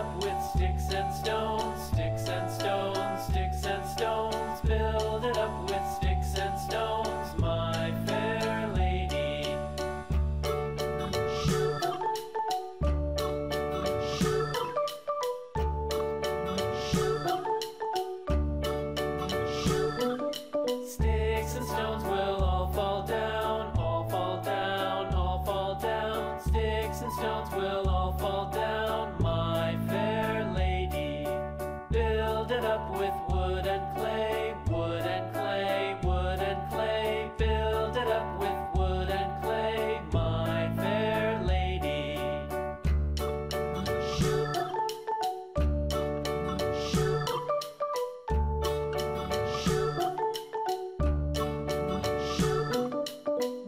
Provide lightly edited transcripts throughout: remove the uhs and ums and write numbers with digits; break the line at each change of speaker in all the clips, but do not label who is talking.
up with sticks and stones, sticks and stones, sticks and stones. Build it up with sticks and stones, my fair lady. Sticks and stones will all fall down, all fall down, all fall down. Sticks and stones will all fall down, my fair lady. Build it up with wood and clay, wood and clay, wood and clay. Build it up with wood and clay, my fair lady.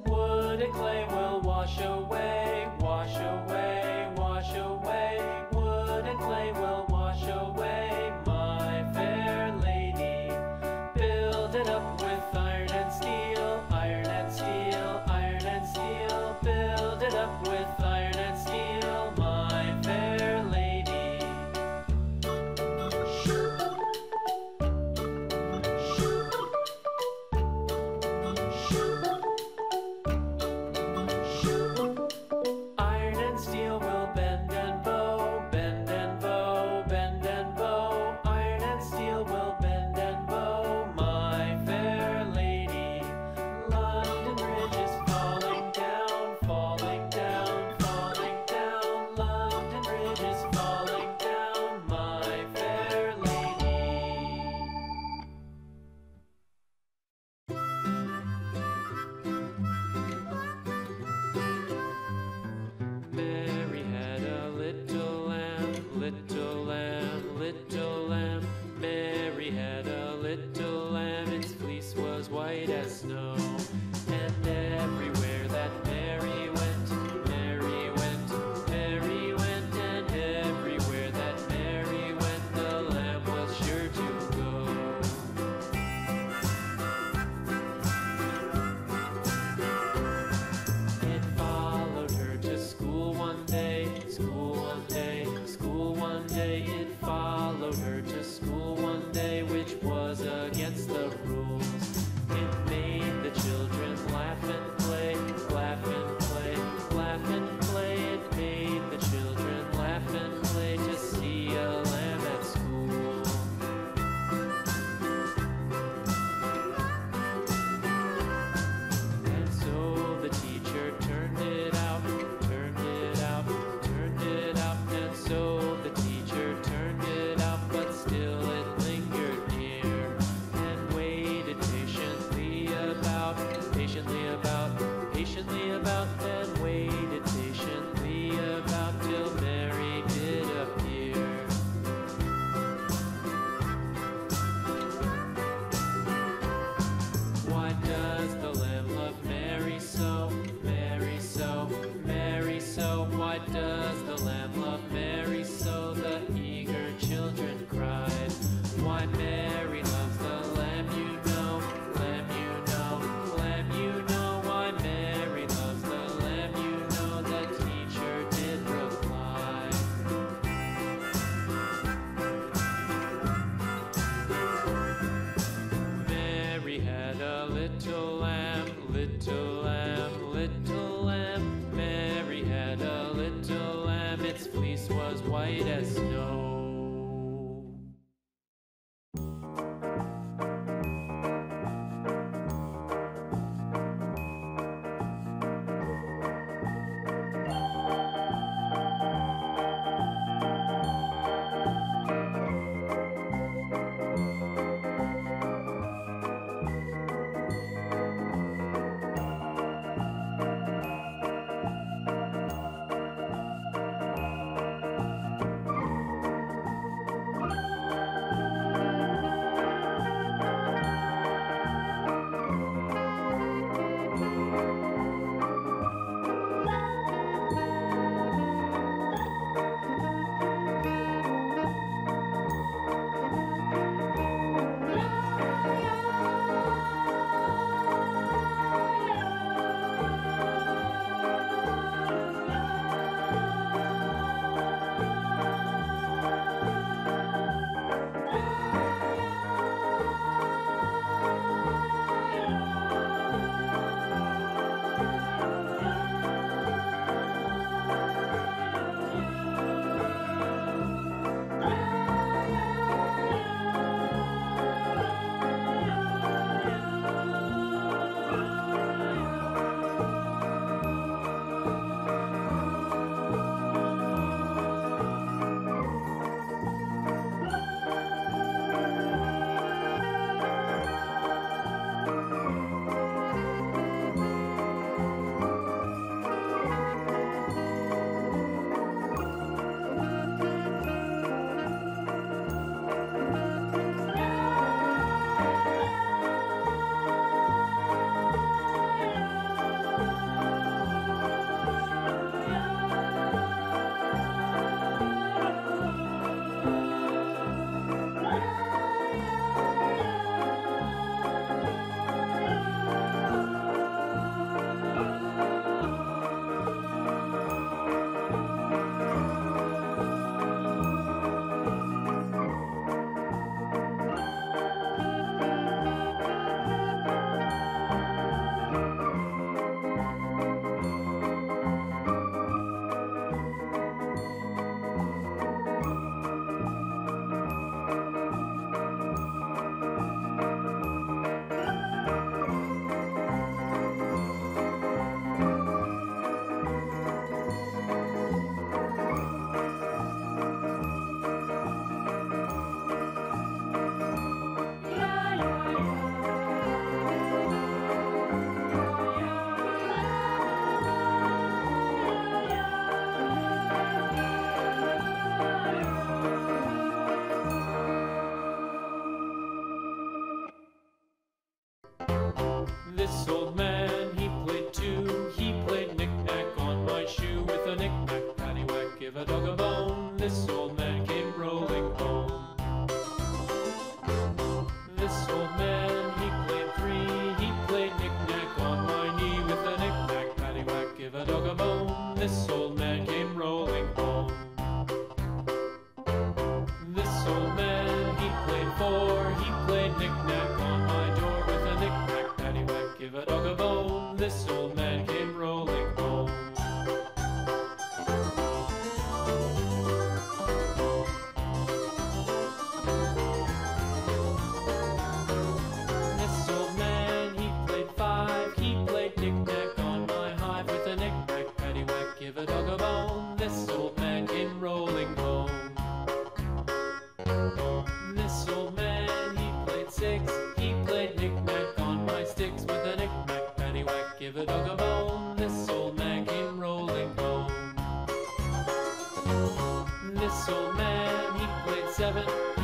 Wood and clay will wash away, wash away, wash away. Wood and clay will wash away, my fair lady. Build it up with iron and steel, iron and steel, iron and steel. Build it up with iron and steel, my fair lady. Iron and steel will bend and bow, bend and bow, bend and bow. Iron and steel will bend and bow, my fair lady. London Bridge is falling down, falling down, falling down. London Bridge is falling down, my fair lady. Mary had a little lamb, little lamb, little lamb. Mary had a little lamb, its fleece was white as snow. And everywhere that Mary went, Mary went, Mary went. And everywhere that Mary went, the lamb was sure to go. It followed her to school one day, school one day, school one day. It followed her to school one day, which was against the rules. It made the children laugh and play, laugh and play, laugh and play. It made the children laugh and play to see a lamb at school. And so the teacher turned it out, turned it out, turned it out. And so the teacher turned it out, but still it lingered near. And waited patiently about, patiently about, patiently about. And waited patiently about till Mary did appear. Why does the lamb love Mary so, Mary so, Mary so? Why does the lamb love Mary so? The eager children cried. Why Mary loves the lamb, you know, lamb, you know, lamb, you know. Why Mary loves the lamb, you know, the teacher did reply. Mary had a little lamb, little lamb, little lamb. Mary had a little lamb, its fleece was white as snow. 7,